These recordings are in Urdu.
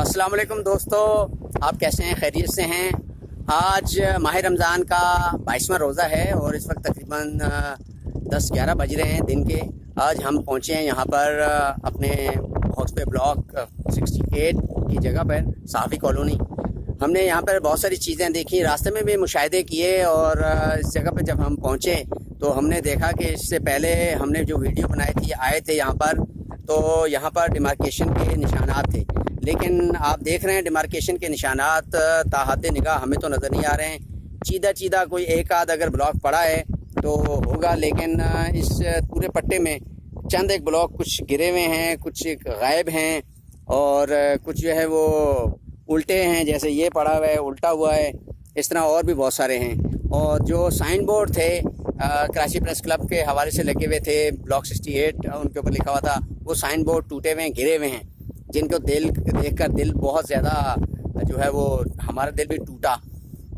السلام علیکم دوستو، آپ کیسے ہیں؟ خیریت سے ہیں؟ آج ماہ رمضان کا 22واں روزہ ہے اور اس وقت تقریباً 10-11 بج رہے ہیں دن کے۔ آج ہم پہنچے ہیں یہاں پر اپنے ہاؤس پہ بلاک 68 کی جگہ پر، صحافی کالونی۔ ہم نے یہاں پر بہت ساری چیزیں دیکھی، راستے میں بھی مشاہدے کیے، اور اس جگہ پہ جب ہم پہنچے تو ہم نے دیکھا کہ اس سے پہلے ہم نے جو ویڈیو بنائی تھی، آئے تھے یہاں پر، تو یہاں پر ڈیمارکیشن کے نشانات تھے، لیکن آپ دیکھ رہے ہیں ڈیمارکیشن کے نشانات تاحد نگاہ ہمیں تو نظر نہیں آ رہے ہیں۔ چیدہ کوئی ایک آدھ اگر بلاک پڑا ہے تو ہوگا، لیکن اس پورے پٹے میں چند ایک بلاک کچھ گرے ہوئے ہیں، کچھ غائب ہیں، اور کچھ جو ہے وہ الٹے ہیں، جیسے یہ پڑا ہوا ہے، الٹا ہوا ہے، اس طرح اور بھی بہت سارے ہیں۔ اور جو سائن بورڈ تھے کراچی پریس کلب کے حوالے سے لگے ہوئے تھے، بلاک 68 ان کے اوپر لکھا ہوا تھا، وہ سائن بورڈ ٹوٹے ہوئے ہیں، گرے ہوئے ہیں، جن کو دیکھ کر دل بہت زیادہ جو ہے وہ ہمارا دل بھی ٹوٹا۔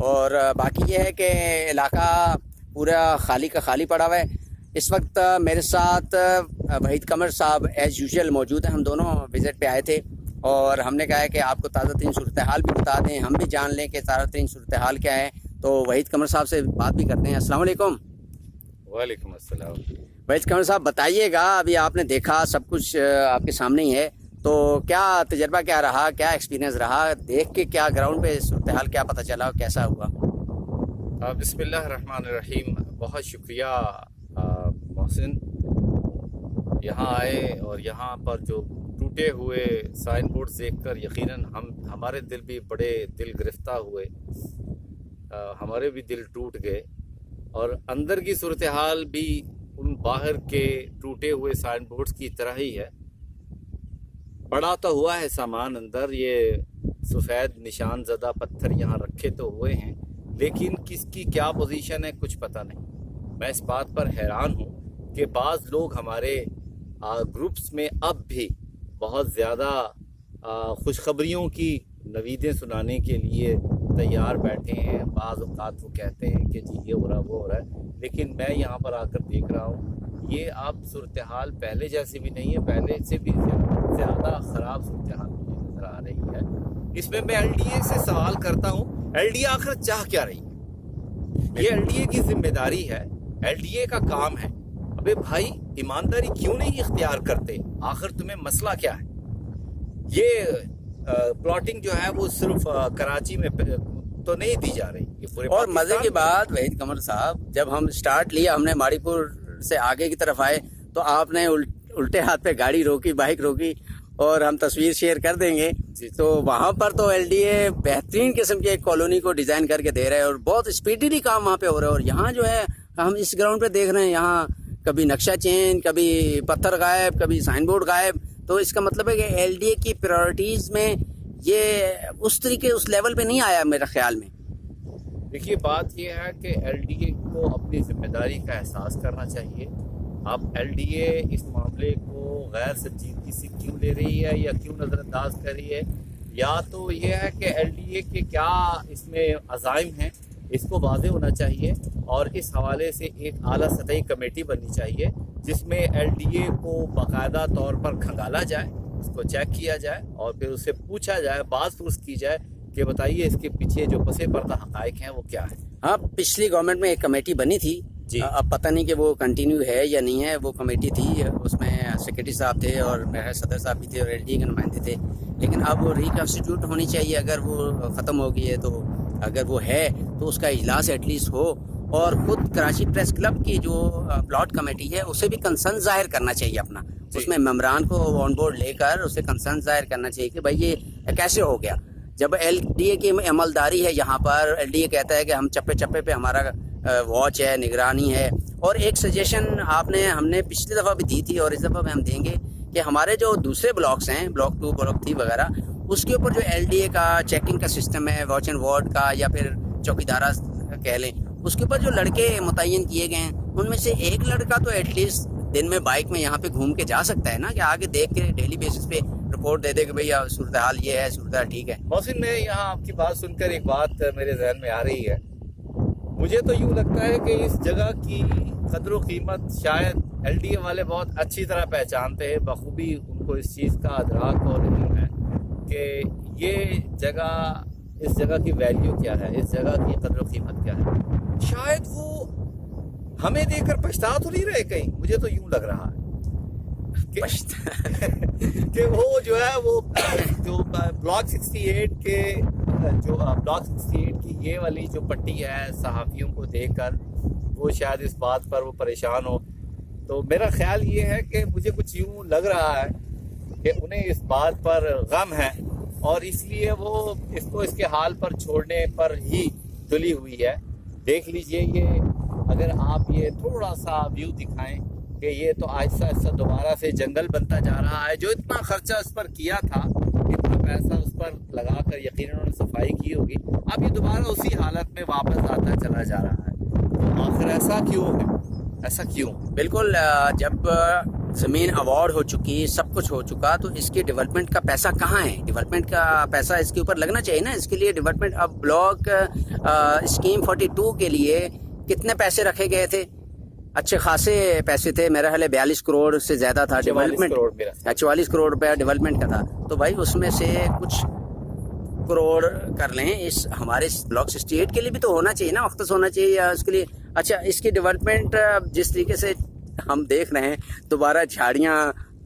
اور باقی یہ ہے کہ علاقہ پورا خالی کا خالی پڑا ہوا ہے۔ اس وقت میرے ساتھ وحید قمر صاحب ایز یوزول موجود ہیں، ہم دونوں وزٹ پہ آئے تھے، اور ہم نے کہا ہے کہ آپ کو تازہ ترین صورتحال بھی بتا دیں، ہم بھی جان لیں کہ تازہ ترین صورتحال کیا ہے۔ تو وحید قمر صاحب سے بات بھی کرتے ہیں۔ السلام علیکم۔ وعلیکم السلام۔ وحید قمر صاحب بتائیے گا، ابھی آپ نے دیکھا سب کچھ آپ کے سامنے ہی ہے، تو کیا تجربہ کیا رہا، کیا ایکسپیرینس رہا دیکھ کے، کیا گراؤنڈ پہ صورتحال کیا پتہ چلا، کیسا ہوا؟ بسم اللہ الرحمن الرحیم۔ بہت شکریہ محسن، یہاں آئے اور یہاں پر جو ٹوٹے ہوئے سائن بورڈ دیکھ کر یقیناً ہمارے دل بھی بڑے دل گرفتہ ہوئے، ہمارے بھی دل ٹوٹ گئے، اور اندر کی صورتحال بھی ان باہر کے ٹوٹے ہوئے سائن بورڈز کی طرح ہی ہے۔ پڑا تو ہوا ہے سامان اندر، یہ سفید نشان زدہ پتھر یہاں رکھے تو ہوئے ہیں، لیکن کس کی کیا پوزیشن ہے کچھ پتہ نہیں۔ میں اس بات پر حیران ہوں کہ بعض لوگ ہمارے گروپس میں اب بھی بہت زیادہ خوشخبریوں کی نویدیں سنانے کے لیے تیار بیٹھے ہیں۔ بعض اوقات وہ کہتے ہیں کہ جی یہ ہو رہا وہ ہو رہا ہے، لیکن میں یہاں پر آ کر دیکھ رہا ہوں یہ اب صورتحال پہلے جیسی بھی نہیں ہے، پہلے سے بھی زیادہ خراب صورتحال مجھے نظر آ رہی ہے۔ اس میں ایل ڈی اے سے سوال کرتا ہوں، ایل ڈی اے آخر چاہ کیا رہی ہے؟ یہ ایل ڈی اے کی ذمہ داری ہے، ایل ڈی اے کا کام ہے۔ ابے بھائی، ایمانداری کیوں نہیں اختیار کرتے؟ آخر تمہیں مسئلہ کیا ہے؟ یہ پلاٹنگ جو ہے وہ صرف کراچی میں تو نہیں دی جا رہی، یہ پورے اور مزے کی بات وحید قمر صاحب، جب ہم سٹارٹ لیا، ہم نے ماڑی پور سے آگے کی طرف آئے تو آپ نے الٹے ہاتھ پہ گاڑی روکی، بائک روکی، اور ہم تصویر شیئر کر دیں گے۔ تو وہاں پر تو ایل ڈی اے بہترین قسم کی ایک کالونی کو ڈیزائن کر کے دے رہا ہے، اور بہت اسپیڈلی کام وہاں پہ ہو رہا ہے۔ اور یہاں جو ہے ہم اس گراؤنڈ پہ دیکھ رہے ہیں، یہاں کبھی نقشہ چینج، کبھی پتھر غائب، کبھی سائن بورڈ غائب۔ تو اس کا مطلب ہے کہ ایل ڈی اے کی پرائرٹیز میں یہ اس طریقے اس لیول پہ نہیں آیا میرے خیال میں۔ دیکھیے، بات یہ ہے کہ ایل ڈی اے کو اپنی ذمہ داری کا احساس کرنا چاہیے۔ اب ایل ڈی اے اس معاملے کو غیر سنجیدگی سے کیوں لے رہی ہے یا کیوں نظر انداز کر رہی ہے، یا تو یہ ہے کہ ایل ڈی اے کے کیا اس میں عزائم ہیں، اس کو واضح ہونا چاہیے، اور اس حوالے سے ایک اعلیٰ سطحی کمیٹی بننی چاہیے جس میں ایل ڈی اے کو باقاعدہ طور پر کھنگالا جائے، اس کو چیک کیا جائے، اور پھر اس سے پوچھا جائے، باز پرس کی جائے کہ بتائیے اس کے پیچھے جو پس پردہ حقائق ہیں وہ کیا ہے۔ ہاں، پچھلی گورنمنٹ میں ایک کمیٹی بنی تھی جی، اب پتہ نہیں کہ وہ کنٹینیو ہے یا نہیں ہے۔ وہ کمیٹی تھی، اس میں سیکرٹری صاحب تھے اور میرے صدر صاحب بھی تھے اور ایل ڈی اے کے نمائندے تھے، لیکن اب وہ ریکنسٹیٹیوٹ ہونی چاہیے۔ اگر وہ ختم ہو گئی ہے تو اگر وہ ہے تو اس کا اجلاس ایٹ لیسٹ ہو، اور خود کراچی پریس کلب کی جو پلاٹ کمیٹی ہے اسے بھی کنسرن ظاہر کرنا چاہیے اپنا، اس میں ممبران کو آن بورڈ لے کر اسے کنسرن ظاہر کرنا چاہیے کہ بھائی یہ کیسے ہو گیا۔ جب ایل ڈی اے کی عملداری ہے یہاں پر، ایل ڈی اے کہتا ہے کہ ہم چپے چپے پہ ہمارا واچ ہے، نگرانی ہے۔ اور ایک سجیشن ہم نے پچھلی دفعہ بھی دی تھی اور اس دفعہ بھی ہم دیں گے کہ ہمارے جو دوسرے بلاکس ہیں، بلاک 2، بلاک 3 وغیرہ، اس کے اوپر جو ایل ڈی اے کا چیکنگ کا سسٹم ہے، واچ اینڈ وارڈ کا یا پھر چوکیدارہ کہہ لیں، اس کے اوپر جو لڑکے متعین کیے گئے ہیں ان میں سے ایک لڑکا تو ایٹ لیسٹ دن میں بائک میں یہاں پہ گھوم کے جا سکتا ہے نا، کہ آگے دیکھ کے ڈیلی بیسس پہ رپورٹ دے دے کہ بھئی صورتحال یہ ہے، صورتحال ٹھیک ہے۔ محسن، میں یہاں آپ کی بات سن کر ایک بات میرے ذہن میں آ رہی ہے۔ مجھے تو یوں لگتا ہے کہ اس جگہ کی قدر و قیمت شاید ایل ڈی اے والے بہت اچھی طرح پہچانتے ہیں، بخوبی ان کو اس چیز کا ادراک اور علم ہے کہ یہ جگہ، اس جگہ کی ویلیو کیا ہے، اس جگہ کی قدر و قیمت کیا ہے، شاید وہ ہمیں دیکھ کر پچھتا تو نہیں رہے کہیں. مجھے تو یوں لگ رہا ہے کہ وہ جو ہے وہ جو بلاک 68 کے جو بلاک 68 کی یہ والی جو پٹی ہے صحافیوں کو دیکھ کر وہ شاید اس بات پر وہ پریشان ہو. تو میرا خیال یہ ہے کہ مجھے کچھ یوں لگ رہا ہے کہ انہیں اس بات پر غم ہے اور اس لیے وہ اس کو اس کے حال پر چھوڑنے پر ہی تلی ہوئی ہے. دیکھ لیجئے یہ اگر آپ یہ تھوڑا سا ویو دکھائیں کہ یہ تو آہستہ آہستہ دوبارہ سے جنگل بنتا جا رہا ہے. جو اتنا خرچہ اس پر کیا تھا، اتنا پیسہ اس پر لگا کر یقیناً انہوں نے صفائی کی ہوگی، اب یہ دوبارہ اسی حالت میں واپس آتا چلا جا رہا ہے. تو آخر ایسا کیوں ہے؟ ایسا کیوں؟ بالکل، جب زمین اوارڈ ہو چکی، سب کچھ ہو چکا، تو اس کی ڈیولپمنٹ کا پیسہ کہاں ہے؟ ڈیولپمنٹ کا پیسہ اس کے اوپر لگنا چاہیے نا. اس کے لیے ڈیولپمنٹ، اب بلاک اسکیم 42 کے لیے کتنے پیسے رکھے گئے تھے؟ اچھے خاصے پیسے تھے، میرا خیال ہے 42 کروڑ سے زیادہ تھا ڈیولپمنٹ، 44 کروڑ روپیہ ڈیولپمنٹ کا تھا. تو بھائی اس میں سے کچھ کروڑ کر لیں، اس ہمارے بلاک 68 کے لیے بھی تو ہونا چاہیے نا، مختص ہونا چاہیے یا اس کے لیے. اچھا، اس کی ڈیولپمنٹ جس طریقے سے ہم دیکھ رہے ہیں، دوبارہ جھاڑیاں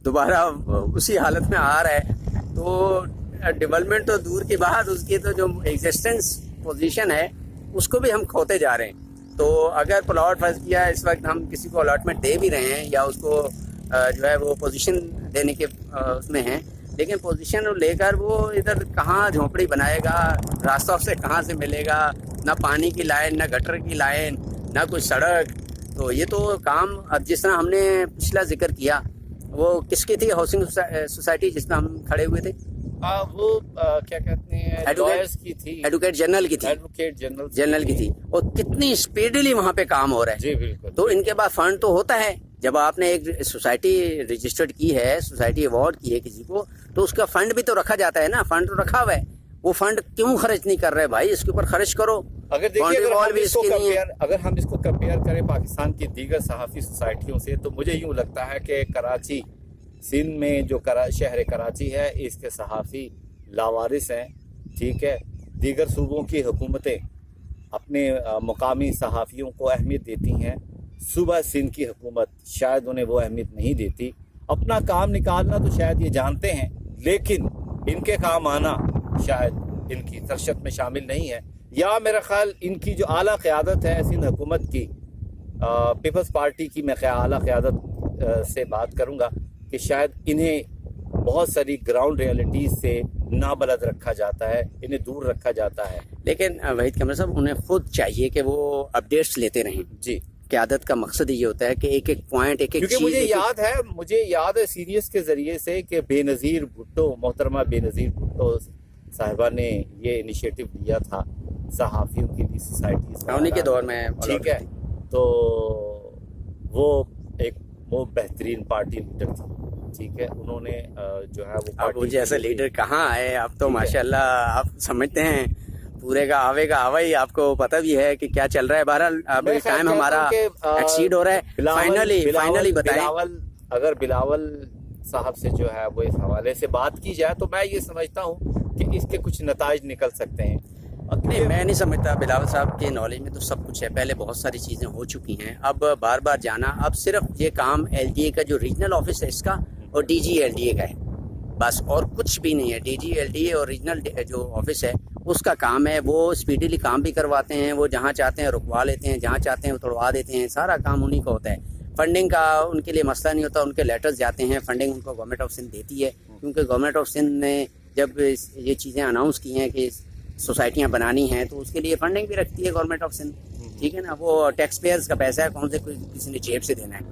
دوبارہ اسی حالت میں آ رہا ہے، تو ڈیولپمنٹ تو دور کی بات، اس کی تو جو ایگزسٹنس پوزیشن ہے اس کو بھی ہم کھوتے جا رہے ہیں. تو اگر پلاٹ فرض کیا اس وقت ہم کسی کو الاٹمنٹ دے بھی رہے ہیں یا اس کو جو ہے وہ پوزیشن دینے کے اس میں ہیں، لیکن پوزیشن لے کر وہ ادھر کہاں جھونپڑی بنائے گا، راستہ سے کہاں سے ملے گا، نہ پانی کی لائن، نہ گٹر کی لائن، نہ کوئی سڑک. تو یہ تو کام، اب جس طرح ہم نے پچھلا ذکر کیا، وہ کس کی تھی؟ ہاؤسنگ سوسائٹی جس میں ہم کھڑے ہوئے تھے، وہ کیا کہتے ہیں، ایڈوکیٹ جنرل کی تھی، جنرل کی تھی. اور کتنی اسپیڈلی وہاں پہ کام ہو رہا ہے. جی بالکل. تو ان کے بعد فنڈ تو ہوتا ہے، جب آپ نے ایک سوسائٹی رجسٹرڈ کی ہے، سوسائٹی ایوارڈ کی ہے کسی کو، تو اس کا فنڈ بھی تو رکھا جاتا ہے نا. فنڈ تو رکھا ہوا ہے، وہ فنڈ کیوں خرچ نہیں کر رہے بھائی؟ اس کے اوپر خرچ کرو. اگر دیکھیے اگر ہم اس کو کمپیئر کریں پاکستان کی دیگر صحافی سوسائٹیوں سے، تو مجھے یوں لگتا ہے کہ کراچی، سندھ میں جو شہر کراچی ہے، اس کے صحافی لاوارث ہیں. ٹھیک ہے، دیگر صوبوں کی حکومتیں اپنے مقامی صحافیوں کو اہمیت دیتی ہیں، صوبہ سندھ کی حکومت شاید انہیں وہ اہمیت نہیں دیتی. اپنا کام نکالنا تو شاید یہ جانتے ہیں، لیکن ان کے کام آنا شاید ان کی ترشت میں شامل نہیں ہے. یا میرا خیال ان کی جو اعلیٰ قیادت ہے سندھ حکومت کی، پیپلز پارٹی کی، میں اعلیٰ قیادت سے بات کروں گا کہ شاید انہیں بہت ساری گراؤنڈ ریئلٹیز سے نابلد رکھا جاتا ہے، انہیں دور رکھا جاتا ہے. لیکن وحید قمر صاحب، انہیں خود چاہیے کہ وہ اپڈیٹس لیتے رہیں. جی، قیادت کا مقصد یہ ہوتا ہے کہ ایک ایک پوائنٹ، ایک ایک چیز. کیونکہ مجھے یاد ہے سیریس کے ذریعے سے کہ بے نظیر بھٹو، محترمہ بے نظیر بھٹو صاحبہ نے یہ انیشیٹو لیا تھا صحافیوں کی بھی سوسائٹیز، انہیں کے دور میں. ٹھیک ہے، تو وہ بہترین پارٹی لیڈر تھی. ٹھیک ہے، انہوں نے جو ہے وہ اب مجھے ایسا لیڈر کہاں آئے. اب تو ماشاءاللہ آپ سمجھتے ہیں پورے کا آوے کا آوا ہی، آپ کو پتہ بھی ہے کہ کیا چل رہا ہے. بہرحال اب ٹائم ہمارا ایکسیڈ ہو رہا ہے. فائنلی بتائیں، اگر بلاول صاحب سے جو ہے وہ اس حوالے سے بات کی جائے تو میں یہ سمجھتا ہوں کہ اس کے کچھ نتائج نکل سکتے ہیں. نہیں، میں نہیں سمجھتا. بلاول صاحب کے نالج میں تو سب کچھ ہے، پہلے بہت ساری چیزیں ہو چکی ہیں. اب بار بار جانا، اب صرف یہ کام ایل ڈی اے کا جو ریجنل آفس ہے اس کا اور D G L D A کا ہے، بس اور کچھ بھی نہیں ہے. D G L D A اور ریجنل جو آفس ہے اس کا کام ہے. وہ اسپیڈیلی کام بھی کرواتے ہیں، وہ جہاں چاہتے ہیں رکوا لیتے ہیں، جہاں چاہتے ہیں وہ توڑوا دیتے ہیں. سارا کام انہیں کا ہوتا ہے. فنڈنگ کا ان کے لیے مسئلہ نہیں ہوتا، ان کے لیٹرز جاتے ہیں، فنڈنگ ان کو گورنمنٹ آف سندھ دیتی ہے. کیونکہ گورنمنٹ آف سندھ نے جب یہ چیزیں اناؤنس کی ہیں کہ سوسائٹیاں بنانی ہیں تو اس کے لیے فنڈنگ بھی رکھتی ہے گورنمنٹ آف سندھ. ٹھیک ہے نا، وہ ٹیکس پیئرز کا پیسہ ہے، کون سے کسی نے جیب سے دینا ہے.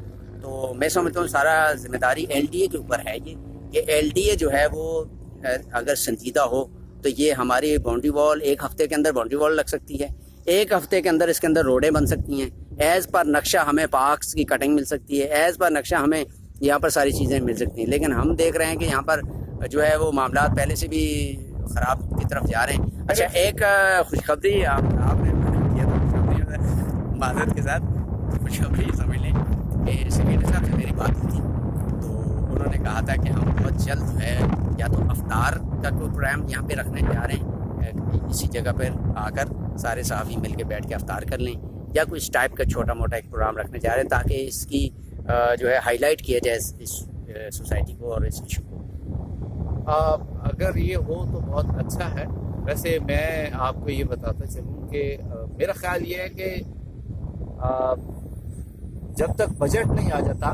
تو میں سمجھتا ہوں سارا ذمہ داری ایل ڈی اے کے اوپر ہے. یہ ایل ڈی اے جو ہے وہ اگر سنجیدہ ہو تو یہ ہماری باؤنڈری وال ایک ہفتے کے اندر باؤنڈری وال لگ سکتی ہے، ایک ہفتے کے اندر اس کے اندر روڈیں بن سکتی ہیں، ایز پر نقشہ ہمیں پارکس کی کٹنگ مل سکتی ہے، ایز پر نقشہ ہمیں یہاں پر ساری چیزیں مل سکتی ہیں. لیکن ہم دیکھ رہے ہیں کہ یہاں پر جو ہے وہ معاملات پہلے سے بھی خراب کی طرف جا رہے ہیں. اچھا، ایک خوشخبری آپ نے کیا تھا، خوشخبری معذرت کے ساتھ خوشخبری سمجھ لیں کہ سیکرٹری صاحب سے میری بات ہوئی تھی تو انہوں انہوں نے کہا تھا کہ ہم بہت جلد جو ہے یا تو افطار کا کوئی پروگرام یہاں پہ رکھنے جا رہے ہیں، اسی جگہ پر آ کر سارے صحافی مل کے بیٹھ کے افطار کر لیں، یا کوئی اس ٹائپ کا چھوٹا موٹا ایک پروگرام رکھنے جا رہے ہیں تاکہ اس کی جو ہے ہائی لائٹ کیا جائے اس سوسائٹی کو اور اس ایشو کو۔ اگر یہ ہو تو بہت اچھا ہے۔ ویسے میں آپ کو یہ بتاتا چلوں کہ میرا خیال یہ ہے کہ جب تک بجٹ نہیں آ جاتا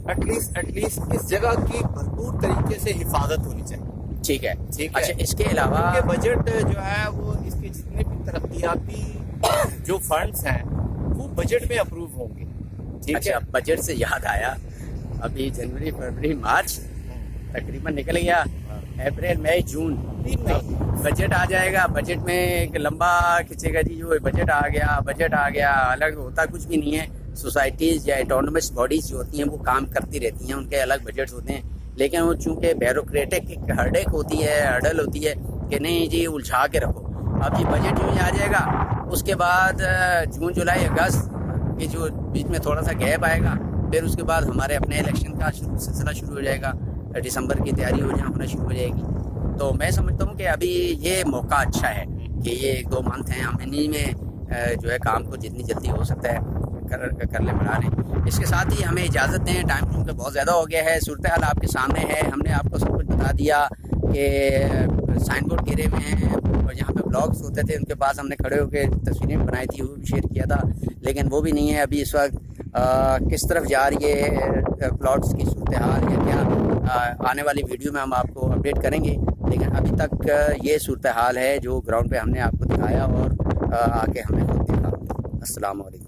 ایٹ لیسٹ اس جگہ کی بھرپور طریقے سے حفاظت ہونی چاہیے۔ ٹھیک ہے، ٹھیک ہے۔ اچھا اس کے علاوہ بجٹ جو ہے وہ اس کے جتنے بھی ترقیاتی جو فنڈز ہیں وہ بجٹ میں اپروو ہوں گے۔ ٹھیک ہے۔ اچھا بجٹ سے یاد آیا، ابھی جنوری فروری مارچ تقریباً نکل گیا، اپریل مئی جون بجٹ آ جائے گا۔ بجٹ میں ایک لمبا کھینچے گا جی، جو بجٹ آ گیا الگ ہوتا کچھ بھی نہیں ہے۔ سوسائٹیز یا اٹانومس باڈیز جو ہوتی ہیں وہ کام کرتی رہتی ہیں، ان کے الگ بجٹس ہوتے ہیں، لیکن وہ چونکہ بیوروکریٹک ایک ہرڈل ہوتی ہے کہ نہیں جی الجھا کے رکھو۔ اب یہ بجٹ جو آ جائے گا اس کے بعد جون جولائی اگست کے جو بیچ میں تھوڑا سا گیپ آئے گا، پھر اس کے بعد ہمارے اپنے الیکشن کا سلسلہ شروع ہو جائے گا، دسمبر کی تیاری ہونا شروع ہو جائے گی۔ تو میں سمجھتا ہوں کہ ابھی یہ موقع اچھا ہے کہ یہ 1-2 منتھ ہیں، ہم انہیں میں جو ہے کام کو جتنی جلدی ہو سکتا ہے کر لیں بڑھا لیں۔ اس کے ساتھ ہی ہمیں اجازت دیں، ٹائم چونکہ بہت زیادہ ہو گیا ہے، صورتحال آپ کے سامنے ہے، ہم نے آپ کو سب کچھ بتا دیا کہ سائن بورڈ گرے ہوئے ہیں اور جہاں پہ بلاگس ہوتے تھے ان کے پاس ہم نے کھڑے ہو کے تصویریں بنائی تھی، وہ بھی شیئر کیا تھا، لیکن وہ بھی نہیں ہے۔ ابھی اس وقت کس طرف جا رہی ہے پلاٹس کی صورتحال یا کیا، آنے والی ویڈیو میں ہم آپ کو اپڈیٹ کریں گے، لیکن ابھی تک یہ صورتحال ہے جو گراؤنڈ پہ ہم نے آپ کو دکھایا اور آ کے ہم نے خود دیکھا۔ السلام علیکم۔